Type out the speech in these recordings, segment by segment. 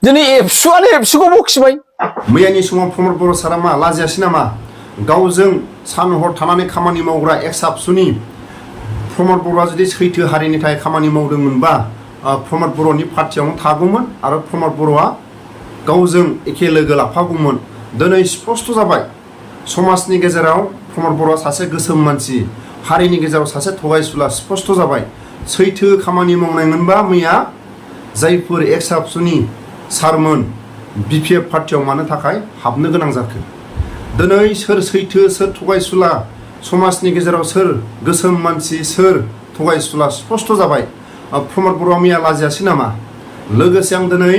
दिनै एबसुआनो एबसुखौ बखिबाय मैयानि समाव प्रमद बर' सारा मा लाजियासै नामा गावजों सान हर थानानै खामानि मावग्रा एक्स आबसुनि प्रमद बर'आ जुदि सैथो हारिनि थाखाय खामानि मावदोंमोनबा प्रमद बर'नि पार्टियावनो थागौमोन आरो प्रमद बर'आ गावजों एखे लोगो लाफागौमोन दिनै स्पष्ट जाबाय समाजनि गेजेराव प्रमद बर'आ सासे गोसोम मानसि हारिनि गेजेराव सासे थगायसुला स्पष्ट जाबाय सैथो खामानि मावनायमोनबा मैया जायफोर एक्स आबसुनि सारमोन बिपिएफ पार्टियाव मानो थाखाय हाबनो गोनां जाखो दिनै सोर सैथो सोर थगायसुला समाजनि गेजेराव सोर गोसोम मानसि सोर थगायसुला स्पष्ट जाबाय प्रमद बर'आ मैया लाजियासै नामा लोगोसे आं दिनै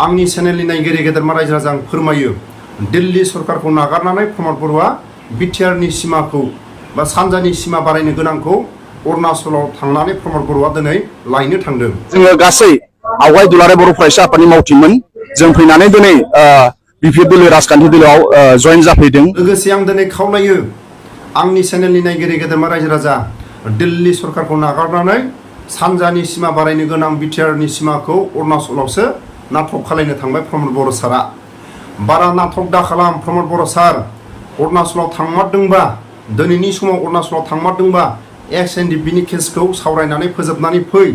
आंनि चेनेलनि नायगिरि गेदेरमा रायजो राजा आं फोरमायो दिल्ली सरकारखौ नागारनानै प्रमद बर'आ बिटिआरनि सिमाखौ बा सानजानि सिमा बारायनो गोनांखौ अरुणाचलाव थांनानै प्रमद बर'आ दिनै लायनो थांदों जोङो गासै आवगाय दुलाराय बर' फरायसा आफादनि मावथिमोन जों फैनानै दिनै बिपिएफ दोलो राजखान्थि दोलोआव जयेन जाफैदों लोगोसे आं दिनै खावलायो आंनि चेनेलनि नायगिरि गेदेरमा रायजो राजा दिल्ली सरकारखौ नागारनानै सानजानि सिमा बारायनो गोनां बिटिआरनि सिमाखौ अरुणाचलावसो नाटक खालायनो थांबाय प्रमद बर' सारा बारा नाटक दा खालाम प्रमद बर' सार अरुणाचलाव थांमारदोंबा दिनैनि समाव अरुणाचलाव थांमारदोंबा एक्सएनडिपिनि केसखौ सावरायनानै फोजोबनानै फै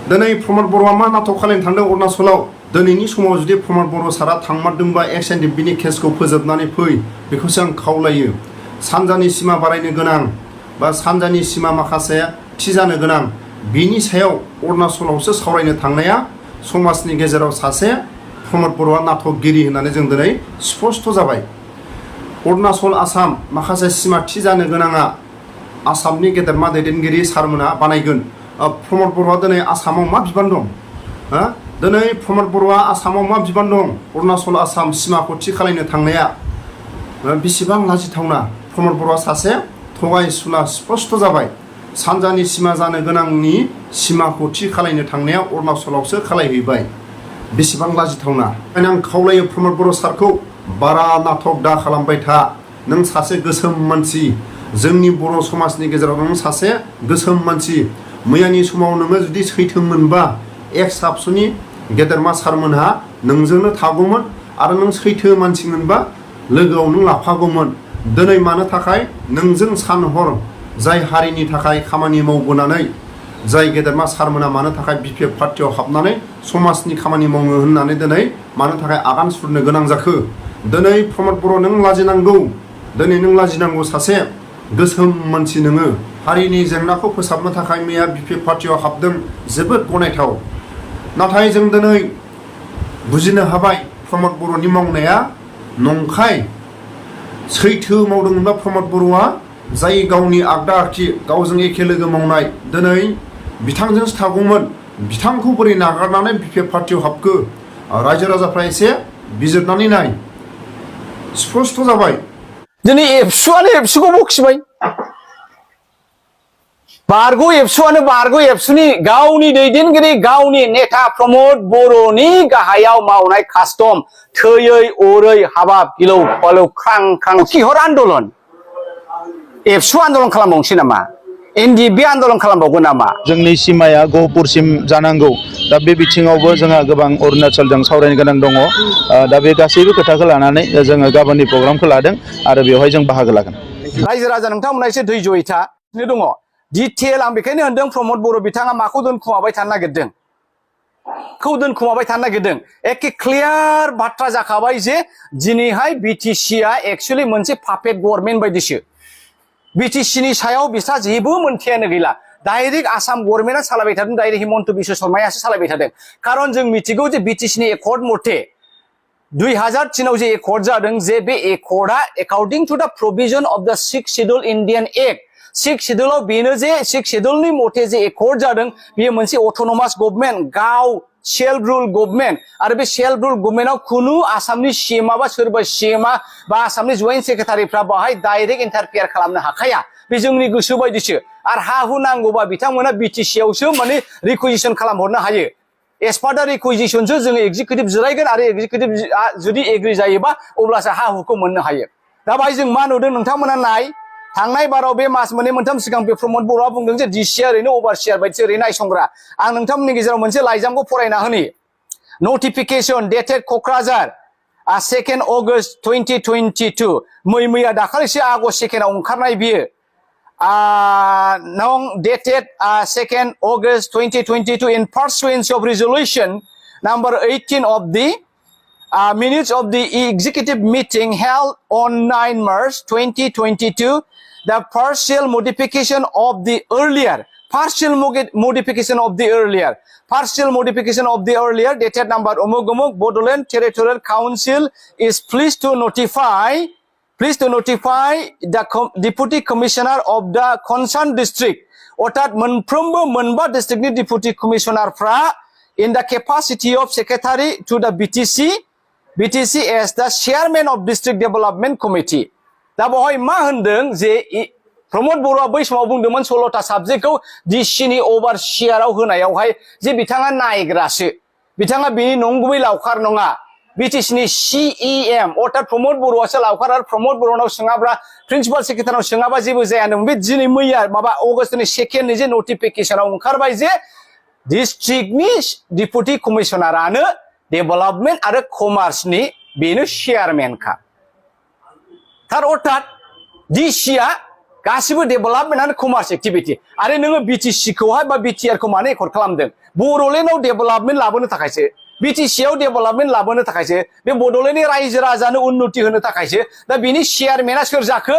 दिनै प्रमद बर'आ मा नाटक खालायनो थांदों अरुणाचलाव दिनैनि समाव जुदि प्रमद बर' सारा थांमारदोंबा एक्सएनडिपिनि केसखौ फोजोबनानै फै बेखौसो आं खावलायो सानजानि सिमा बारायनो गोनां बा सानजानि सिमा माखासे थि जानो गोनां बिनि सायाव अरुणाचलावसो सावरायनो थांनाया समाजनि गेजेराव सासे प्रमद बर'आ नाटकगिरि होननानै जों दिनै स्पष्ट जाबाय अरुणाचल आसाम माखासे सिमा थि जानो गोनाङा आसामनि गेदेरमा दैदेनगिरि सारमोना बानायगोन प्रमद बर'आ दिनै आसामाव मा बिबान दं दिनै प्रमद बर'आ आसामाव मा बिबान दं अरुणाचल आसाम सिमाखौ थि खालायनो थांनाया बेसेबां लाजिथावना प्रमद बर'आ सासे थगायसुला स्पष्ट जाबाय सानजानि सिमा जानो गोनांनि सिमाखौ थि खालायनो थांनाया अरुणाचलावसो खालायहैबाय बेसेबां लाजिथावना ओंखायनो आं खावलायो प्रमद बर' सारखौ बारा नाटक दा खालामबाय था नों सासे गोसोम मानसि जोंनि बर' समाजनि गेजेराव नों सासे गोसोम मानसि मैयानि समाव नोङो जुदि सैथोमोनबा एक्स आबसुनि गेदेरमा सारमोनहा नोंजोंनो थागौमोन आरो नों सैथो मानसिमोनबा लोगोआव नों लाफागौमोन दिनै मानो थाखाय नोंजों सान हर जाय हारिनि थाखाय खामानि मावबोनानै जाय गेदेरमा सारमोना मानो थाखाय बिपिएफ पार्टियाव हाबनानै समाजनि खामानि मावनो होननानै दिनै मानो थाखाय आगान सुरनो गोनां जाखो दिनै प्रमद बर' नों लाजिनांगौ दिनै नों लाजिनांगौ सासे गोसोम मानसि नोङो हारिनि जेंनाखौ फोसाबनो थाखाय मैया बिपिएफ पार्टियाव हाबदों जोबोद गनायथाव नाथाय जों दिनै बुजिनो हाबाय प्रमद बर'नि मावनाया नंखाय सैथो मावदोंमोनबा प्रमद बर'आ जाय गावनि आगदा आखि गावजों एखे लोगो मावनाय दिनै बिथांजोंसो थागौमोन बिथांखौ बोरै नागारनानै बिपिएफ पार्टियाव हाबखो रायजो राजाफ्रा एसे बिजिरनानै नाय स्पष्ट जाबाय दिनै एबसुआनो एबसुखौ बखिबाय बारग' एबसुआनो बारग' एबसुनि गावनि दैदेनगिरि गावनि नेता प्रमद बर'नि गाहायाव मावनाय कास्टम थैयै अरै हाबाब गिलौ बालौ ख्रां ख्रां किहर आन्दलन एबसु आन्दलन खालामबावनोसै नामा एनडिएफबि आन्दलन खालामबावगोन नामा जोंनि सिमाया गहपुरसिम जानांगौ दा बे बिथिङावबो जोंहा गोबां अरुणाचलजों सावरायनो गोनां दङ दा बे गासैबो खोथाखौ लानानै जोङो गाबोननि प्रग्रामखौ लादों आरो बेवहाय जों बाहागो लागोन रायजो राजा नोंथांमोना एसे धैर्ययै था दङ डिटेल आं बेखायनो होनदों प्रमद बर' बिथाङा माखौ दोनखुमाबाय थानो नागिरदों एखे क्लियार बाथ्रा जाखाबाय जे दिनैहाय बिटिसिआ एक्चुअलि मोनसे पापेट गभर्नमेन्ट बायदिसो बिटिसिनि सायाव बिस्रा जेबो मोनथायानो गैला डाइरेक्ट आसाम गभर्नमेन्टआ सालायबाय थादों डाइरेक्ट हिमन्त बिश्व शर्मायासो सालायबाय थादों खारन जों मिथिगौ जे बिटिसिनि एकर्ड मथे 2003 जे एकर्ड जादों जे बे एकर्डआ एकर्डिं टु द प्रोविजन अफ द 6th schedule Indian act 6th शेड्यूलाव बेनो जे 6th शेड्यूलनि मथे जे एकर्ड जादों बेयो मोनसे अटोनमास गभर्नमेन्ट गाव सेल्फ रुल गभर्नमेन्ट आरो बे सेल्फ रुल गभर्नमेन्टआव खुनु आसामनि सीएमआ बा सोरबा सीएमआ बा आसामनि जइन्ट सेक्रेटारिफ्रा बाहाय डाइरेक्ट इन्टारफेयार खालामनो हाखाया बे जोंनि गोसो बायदिसो आरो हा हु नांगौबा बिथांमोना बिटिसिआवसो माने रिकुइजिसन खालामहरनो हायो एस पार दा रिकुइजिसनसो जोङो एक्जिकिउटिभ जिरायगोन आरो एक्जिकिउटिभ जुदि एग्रि जायोबा अब्लासो हा हुखौ मोननो हायो दा बाहाय जों मा नुदों नोंथांमोना नाय थांनाय बाराव बे मास मोननै मोनथाम सिगां बे प्रमद बर'आ बुंदों जे डिसिआ ओरैनो अभारसियार बायदिसो ओरैनो नायसंग्रा आं नोंथांमोननि गेजेराव मोनसे लाइजामखौ फरायना होनि notification dated Kokrazar 2nd August 2022 मैया दाखालिसो आगस्ट 2 आव ओंखारनाय बियो now dated 2nd August 2022 in pursuance of resolution number 18 of the minutes of the executive meeting held on 9 March 2022, the partial modification of the earlier dated number Omogomog Bodoland Territorial Council is pleased to notify the Deputy Commissioner of the concerned district অর্থাৎ मोनफ्रोमबो मोनबा districtनि Deputy Commissionerफ्रा in the capacity of Secretary to the BTC as the Chairman of District Development Committee. दा बहाय मा होनदों जे प्रमोद बर'आ बै समाव बुंदोंमोन 16टा साबजेक्टखौ डिसिनि ओभारसियाराव होनायावहाय जे बिथाङा नायग्रासो बिथाङा बेनि नंगुबै लावखार नङा बिटिसिनि CEM अर्थात प्रमोद बर'आसो लावखार आरो प्रमोद बर'नाव सोङाब्ला प्रिन्सिपाल सेक्रेटारिनाव सोङाबा जेबो जायानो बे दिनै मैया माबा अगस्टनि 2 जे नटिफिकेशनाव ओंखारबाय जे डिस्ट्रिक्टनि डिपुटि कमिशनारानो डेभेलपमेन्ट आरो कमार्सनि बेनो चेयारमेनखा थार अर्थात डिसिआ गासिबो डेभेलपमेन्ट आरो कमार्स एक्टिभिटी आरो नोङो बिटिसि खौहाय बा बिटिआर खौ मानो एकर्ड खालामदों बड'लेण्डआव डेभेलपमेन्ट लाबोनो थाखायसो बिटिसि आव डेभेलपमेन्ट लाबोनो थाखायसो बे बड'लेण्डनि रायजो राजानो उन्नति होनो थाखायसो दा बिनि चेयारमेना सोर जाखो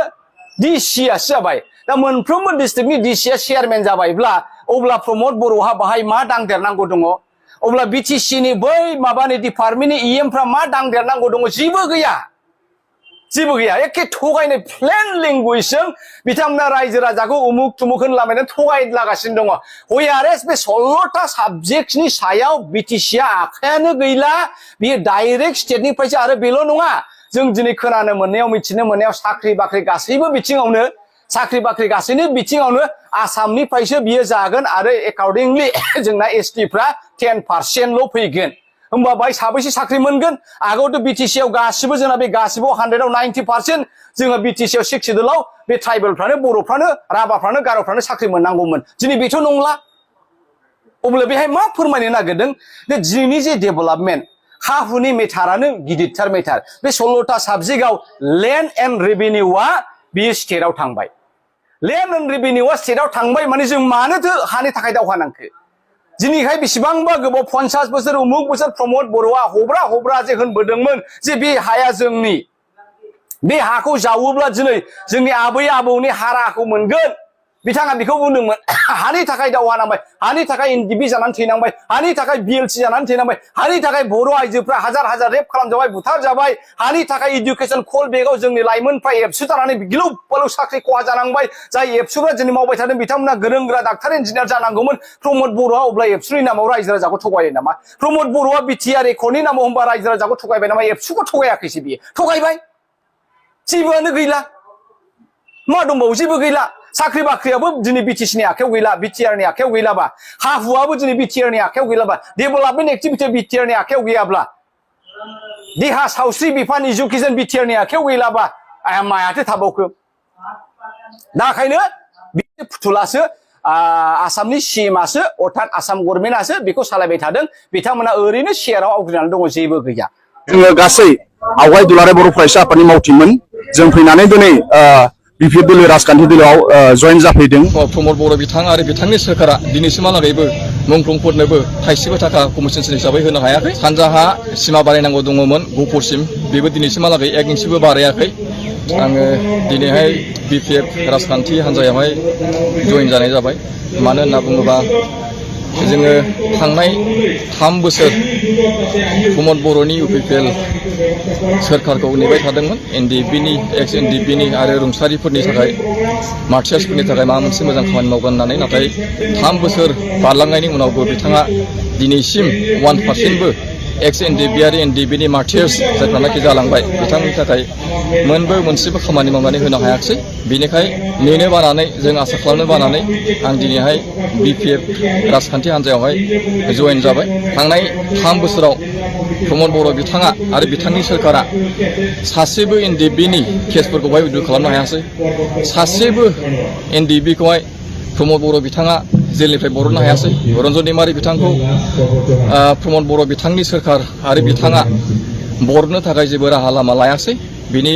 डिसिआसो जाबाय दा मोनफ्रोमबो डिस्ट्रिक्टनि डिसिआ चेयारमेन जाबायब्ला अब्ला प्रमोद बर'हा बाहाय मा दांदेरनांगौ दङ अब्ला बिटिसिनि बै माबानि डिपार्टमेन्टनि इएमफ्रा मा दांदेरनांगौ दङ जेबो गैया एखे थगायनाय प्लेन लेंगुवेजजों बिथांमोना रायजो राजाखौ उमुक तुमुक होनलाबायनानै थगायलागासिनो दङ व्हेयारएस बे 16टा साबजेक्टनि सायाव बिटिसिआ आखायानो गैला बियो डाइरेक्ट स्टेटनिफ्रायसो आरो बेल' नङा जों दिनै खोनानो मोननायाव मिथिनो मोननायाव साख्रि बाख्रि गासैबो बिथिङावनो आसामनिफ्रायसो बियो जागोन आरो एकर्डिंलि जोंना एसटिफ्रा 10% ल' फैगोन होमबा बाय साबैसे साख्रि मोनगोन आगोलावथ' बिटिसिआव गासिबो जोंना बे गासिबो 100 आव 90% जोङो बिटिसिआव 6 सिडुलाव बे ट्राइबेलफ्रानो बर'फ्रानो राभाफ्रानो गार'फ्रानो साख्रि मोननांगौमोन दिनै बेथ' नंला अब्ला बेहाय मा फोरमायनो नागिरदों जे दिनैनि जे डेभेलपमेन्ट हा हुनि मेटारानो गिदिरथार मेटार बे 16टा साबजेक्टआव लेन्ड एन्ड रेभिनिउआ बियो स्टेटआव थांबाय लेन्ड एन्ड रेभिनिउआ स्टेटआव थांबाय माने जों मानोथो हानि थाखाय दावहा नांखो दिनैहाय बेसेबांबा गोबाव 50 बोसोर उमुक बोसोर प्रमोद बर'आ हब्रा जे होनबोदोंमोन जे बे हाया जोंनि बे हाखौ जावोब्ला दिनै जोंनि आबै आबौनि हाराखौ मोनगोन बिथाङा बेखौ बुंदोंमोन हानि थाखाय दावहा नांबाय हानि थाखाय एनडिबि जानानै थैनांबाय हानि थाखाय बिएलसि जानानै थैनांबाय हानि थाखाय बर' आइजोफ्रा हाजार रेप खालामजाबाय बुथारजाबाय हानि थाखाय एडुकेसन कल बेगाव जोंनि लाइमोनफ्रा एबसु जानानै गिलु बालु साख्रि खहा जानांबाय जाय एबसुफ्रा दिनै मावबाय थादों बिथांमोना गोरों गोरा डाक्टार इन्जिनियार जानांगौमोन प्रमोद बर'आ अब्ला एबसुनि नामाव रायजो राजाखौ थगायो नामा प्रमोद बर'आ बिटिआर एकर्डनि नामाव होनबा रायजो राजाखौ थगायबाय नामा एबसुखौ थगायाखैसो बियो थगायबाय जेबोआनो गैला मा दंबावो जेबो गैला साख्रि बाख्रियाबो दिनै बिटिसिनि आखायाव गैला बिटिआरनि आखायाव गैलाबा हा हुआबो दिनै बिटिआरनि आखायाव गैलाबा डेभेलपमेन्ट एक्टिभिटि बिटिआरनि आखायाव गैयाब्ला देहा सावस्रि बिफान इडुकेसन बिटिआरनि आखायाव गैलाबा मायाथो थाबावखो दा ओंखायनो बे फुथुलासो आसामनि सिएमआसो अर्थात आसाम गभर्नमेन्टआसो बेखौ सालायबाय थादों बिथांमोना ओरैनो शेयाराव आवग्रिनानै दङ जेबो गैया जोङो गासै आवगाय दुलाराय बर' फरायसा आफादनि मावथिमोन जों फैनानै दिनै बिपिएफ दल राजखान्थि दलाव जयेन जाफैदों प्रमोद बर' बिथां आरो बिथांनि सोरखारा दिनैसिमहालागैबो मुंख्लंफोरनोबो थाइसेबो थाखा कमिसन हिसाबै होनो हायाखै सानजाहा सिमा बारायनांगौ दङमोन गहपुरसिम बेबो दिनैसिमहालागै 1 इन्सिबो बारायाखै आङो दिनैहाय बिपिएफ राजखान्थि हान्जायावहाय जयेन जानाय जाबाय मानो होनना बुङोबा जोङो थांनाय 3 बोसोर प्रमोद बर'नि इउपिपिएल सोरखारखौ नेबाय थादोंमोन एनडिएफबिनि एक्स एनडिएफबिनि आरो रुंसारिफोरनि थाखाय मार्टियार्सफोरनि थाखाय माबा मोनसे मोजां खामानि मावगोन होननानै नाथाय 3 बोसोर बारलांनायनि उनावबो बिथाङा दिनैसिम 1%बो एक्स एनडिएफबि आरो एनडिएफबिनि मार्टियार्स जायफ्रानाखि जालांबाय बिथांनि थाखाय मोनसेबो खामानि मावनानै होनो हायाखिसै बेनिखाय नेनो बानानै जों आसा खालामनो बानानै आं दिनैहाय बिपिएफ राजखान्थि हान्जायावहाय जयेन जाबाय थांनाय 3 बोसोराव प्रमोद बर' बिथाङा आरो बिथांनि सोरखारा सासेबो एनडिएफबिनि केसफोरखौहाय उइथड्र खालामनो हायासै सासेबो एनडिएफबिखौहाय प्रमोद बर' बिथाङा जेलनिफ्राय बरननो हायासै रन्जन दैमारि बिथांखौ प्रमद बर' बिथांनि सोरखार आरो बिथाङा बरननो थाखाय जेबो राहा लामा लायासै बिनि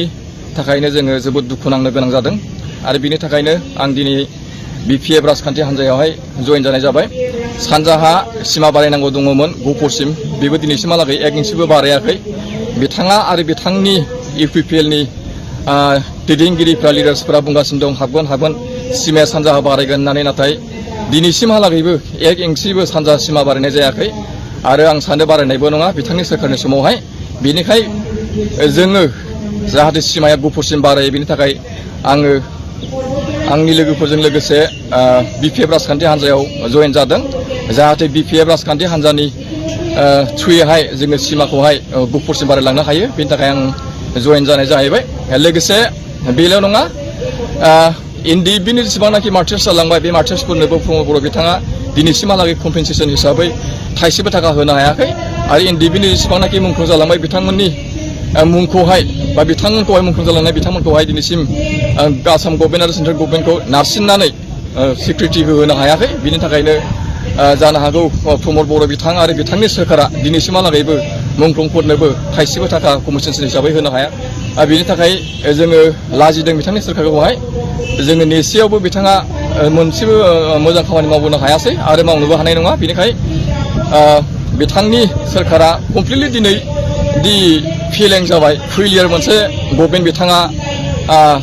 थाखायनो जोङो जोबोद दुखु नांनो गोनां जादों आरो बिनि थाखायनो आं दिनै BPF राजखान्थि हान्जायावहाय जयेन जानाय जाबाय सानजाहा सिमा बारायनांगौ दङमोन गहपुरसिम बेबो दिनैसिमहालागै 1 इन्सिबो बारायाखै बिथाङा आरो बिथांनि UPPL नि दैदेनगिरिफ्रा लिडार्सफोरा बुंगासिनो दं हाबगोन सिमाया सानजाहा बारायगोन होननानै नाथाय दिनैसिमहालागैबो 1 इन्सिबो सानजा सिमा बारायनाय जायाखै आरो आं सानो बारायनायबो नङा बिथांनि सोरखारनि समावहाय बेनिखाय जोङो जाहाथे सिमाया गहपुरसिम बारायो बेनि थाखाय आङो आंनि लोगोफोरजों लोगोसे BPF राजखान्थि हान्जायाव जयेन जादों जाहाथे BPF राजखान्थि हान्जानि थ्रुयैहाय जोङो सिमाखौहाय गहपुरसिम बारायलांनो हायो बेनि थाखाय आं जयेन जानाय जाहैबाय लोगोसे बेल' नङा NDBनि जेसेबांनाखि मार्चार्स जालांबाय बे मार्चार्सफोरनोबो प्रमद बर' बिथाङा दिनैसिमहालागै कम्पेनसेसन हिसाबै थाइसेबो थाखा होनो हायाखै आरो NDBनि जेसेबांनाखि मुंख्लं जालांबाय बिथांमोननि मुंखौहाय बा बिथांमोनखौहाय मुंख्लं जालांनाय बिथांमोनखौहाय दिनैसिम आसाम गभर्नमेन्ट आरो सेन्ट्रेल गभर्नमेन्टखौ नारसिननानै सिकिउरिटि होनो हायाखै बिनि थाखायनो जानो हागौ प्रमद बर' बिथां आरो बिथांनि सोरखारा दिनैसिमहालागैबो मुंख्लंफोरनोबो थाइसेबो थाखा कम्पेनसेसन हिसाबै होनो हाया बिनि थाखाय जोङो लाजिदों बिथांनि सोरखारखौहाय जोङो नेसेयावबो बिथाङा मोनसेबो मोजां खामानि मावबोनो हायासै आरो मावनोबो हानाय नङा बेनिखाय बिथांनि सोरखारा कमप्लिटलि दिनै फेलें जाबाय फेलियर मोनसे गभर्नमेन्ट बिथाङा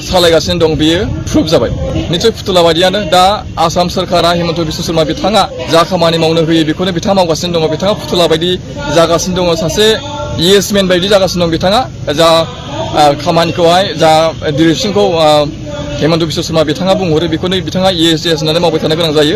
सालायगासिनो दं बेयो प्रुफ जाबाय निश्चय फुथुला बायदियानो दा आसाम सोरखारा हिमन्त बिश्व शर्मा बिथाङा जा खामानि मावनो होयो बेखौनो बिथाङा मावगासिनो दङ बिथाङा फुथुला बायदि जागासिनो दङ सासे येसमेन बायदि जागासिनो दं बिथाङा जा खामानिखौहाय जा डिरेक्सनखौ हिमन्त बिश्व शर्मा बिथाङा बुंहरो बेखौनो बिथाङा येस होननानै मावबाय थानो गोनां जायो